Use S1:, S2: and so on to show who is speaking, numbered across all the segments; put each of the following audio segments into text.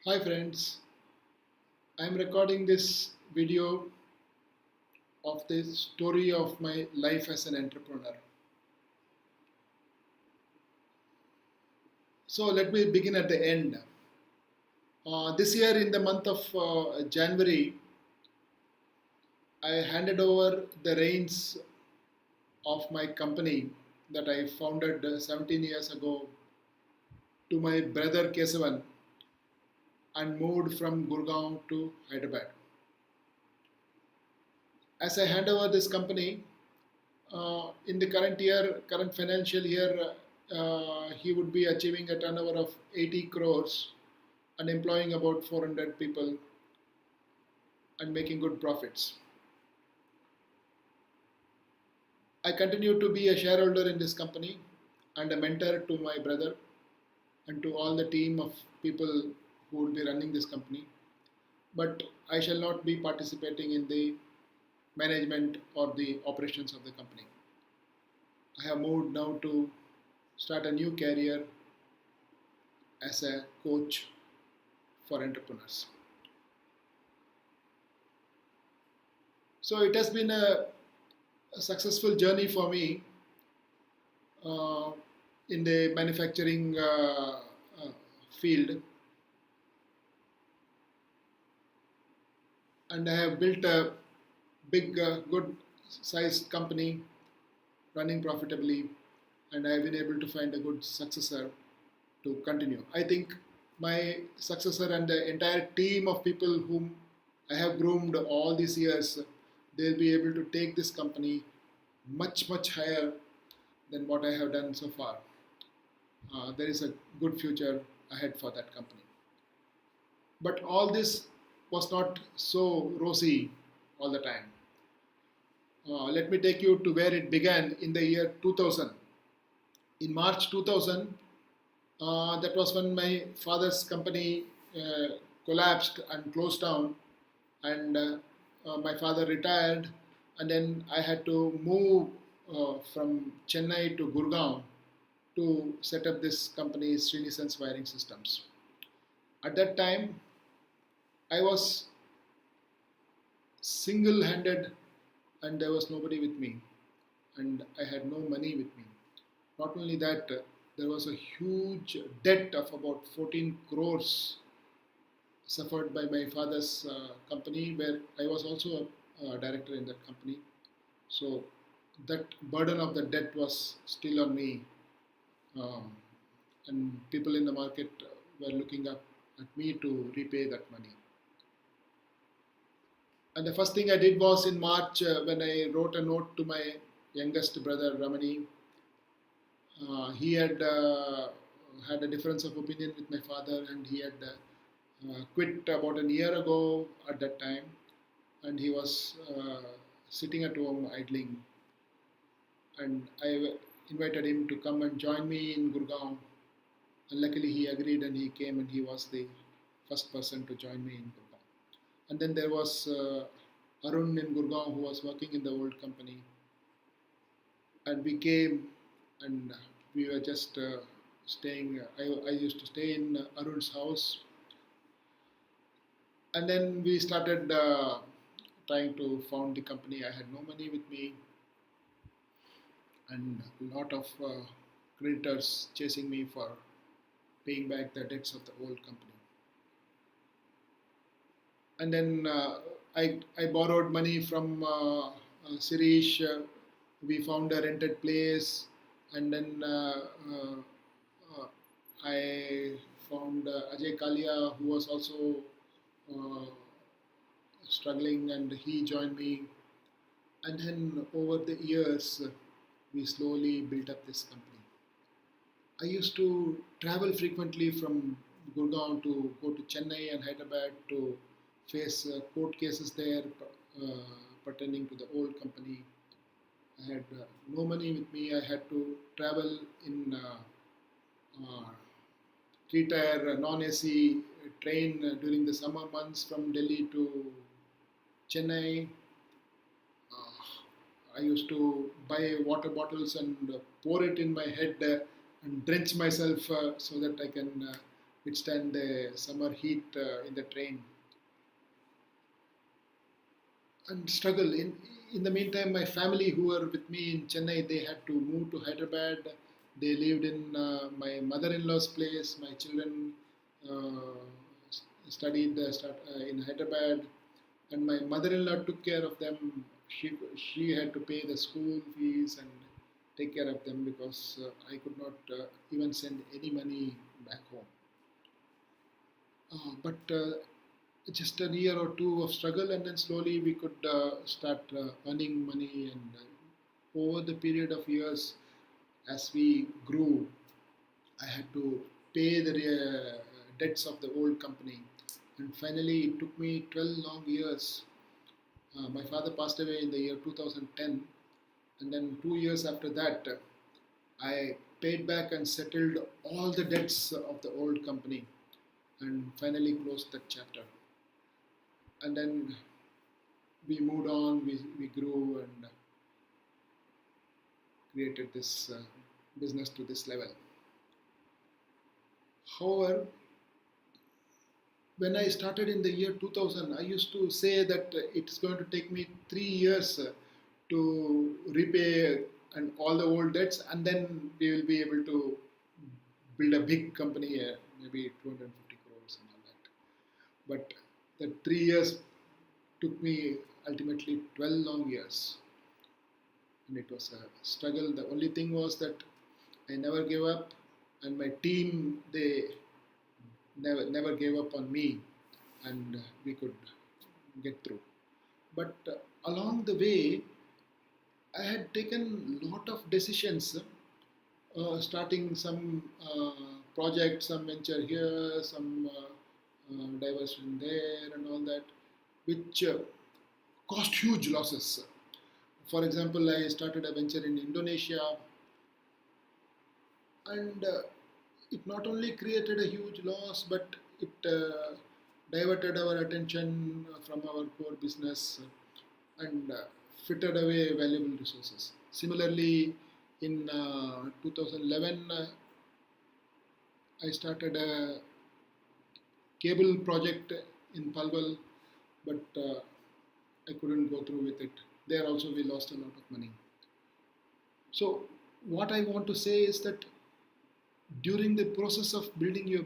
S1: Hi friends, I am recording this video of the story of my life as an entrepreneur. So let me begin at the end. This year in the month of January, I handed over the reins of my company that I founded 17 years ago to my brother Kesavan and moved from Gurgaon to Hyderabad. As I hand over this company, in the current financial year, he would be achieving a turnover of 80 crores and employing about 400 people and making good profits. I continue to be a shareholder in this company and a mentor to my brother and to all the team of people who will be running this company. But I shall not be participating in the management or the operations of the company. I have moved now to start a new career as a coach for entrepreneurs. So it has been a successful journey for me uh, in the manufacturing field, and I have built a big, good sized company running profitably, and I have been able to find a good successor to continue. I think my successor and the entire team of people whom I have groomed all these years, they'll be able to take this company much, much higher than what I have done so far. There is a good future ahead for that company. But all this was not so rosy all the time. Let me take you to where it began in the year 2000. In March 2000, that was when my father's company collapsed and closed down, and my father retired, and then I had to move from Chennai to Gurgaon to set up this company, Srinisan's Wiring Systems. At that time, I was single handed and there was nobody with me, and I had no money with me. Not only that, there was a huge debt of about 14 crores suffered by my father's company, where I was also a director in that company. So that burden of the debt was still on me, um, and people in the market were looking up at me to repay that money. And the first thing I did was in March when I wrote a note to my youngest brother Ramani. He had had a difference of opinion with my father, and he had quit about a year ago at that time, and he was sitting at home idling. And I invited him to come and join me in Gurgaon, and luckily he agreed and he came, and he was the first person to join me in Gurgaon. And then there was Arun in Gurgaon who was working in the old company, and we came and we were just staying. I used to stay in Arun's house, and then we started trying to found the company. I had no money with me, and a lot of creditors chasing me for paying back the debts of the old company. And then I borrowed money from Sirish. We found a rented place, and then uh, I found Ajay Kalia, who was also uh, struggling, and he joined me. And then over the years, we slowly built up this company. I used to travel frequently from Gurgaon to go to Chennai and Hyderabad to face court cases there pertaining to the old company. I had no money with me. I had to travel in uh, three-tier non-AC train during the summer months from Delhi to Chennai. I used to buy water bottles and pour it in my head and drench myself so that I can withstand the summer heat in the train and struggle. In the meantime, my family who were with me in Chennai, they had to move to Hyderabad. They lived in my mother-in-law's place. My children uh, studied in Hyderabad, and my mother-in-law took care of them. She had to pay the school fees and take care of them because I could not even send any money back home. But just a year or two of struggle, and then slowly we could start earning money. And over the period of years, as we grew, I had to pay the debts of the old company. And finally, it took me 12 long years. My father passed away in the year 2010, and then 2 years after that, I paid back and settled all the debts of the old company and finally closed that chapter. And then we moved on, we grew and created this business to this level. However, when I started in the year 2000, I used to say that it's going to take me 3 years to repay and all the old debts, and then we will be able to build a big company, maybe 250 crores and all that. But the 3 years took me ultimately 12 long years, and it was a struggle. The only thing was that I never gave up, and my team, they never gave up on me, and we could get through. But along the way, I had taken a lot of decisions, starting some project, some venture here, some diversion there, and all that, which cost huge losses. For example, I started a venture in Indonesia, and it not only created a huge loss, but it diverted our attention from our core business and frittered away valuable resources. Similarly, in 2011, I started a cable project in Palwal, but I couldn't go through with it. There also we lost a lot of money. So what I want to say is that during the process of building your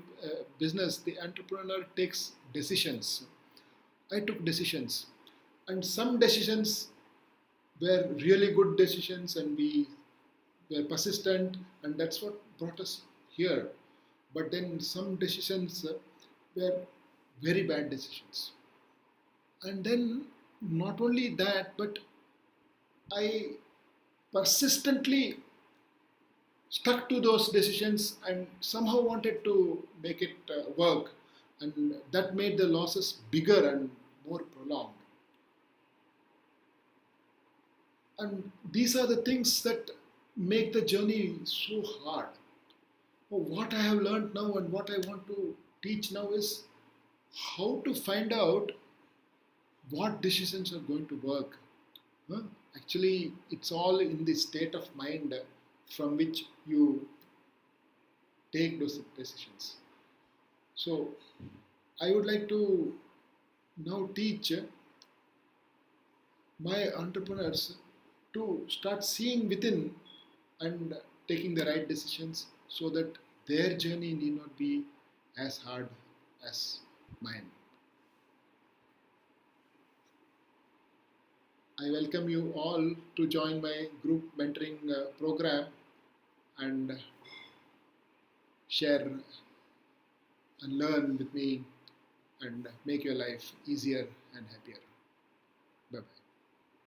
S1: business, the entrepreneur takes decisions. I took decisions, and some decisions were really good decisions, and we were persistent, and that's what brought us here. But then some decisions were very bad decisions. And then not only that, but I persistently stuck to those decisions and somehow wanted to make it work, and that made the losses bigger and more prolonged. And these are the things that make the journey so hard. What I have learned now and what I want to teach now is how to find out what decisions are going to work. Huh? Actually, it's all in the state of mind from which you take those decisions. So, I would like to now teach my entrepreneurs to start seeing within and taking the right decisions so that their journey need not be as hard as mine. I welcome you all to join my group mentoring program and share and learn with me and make your life easier and happier.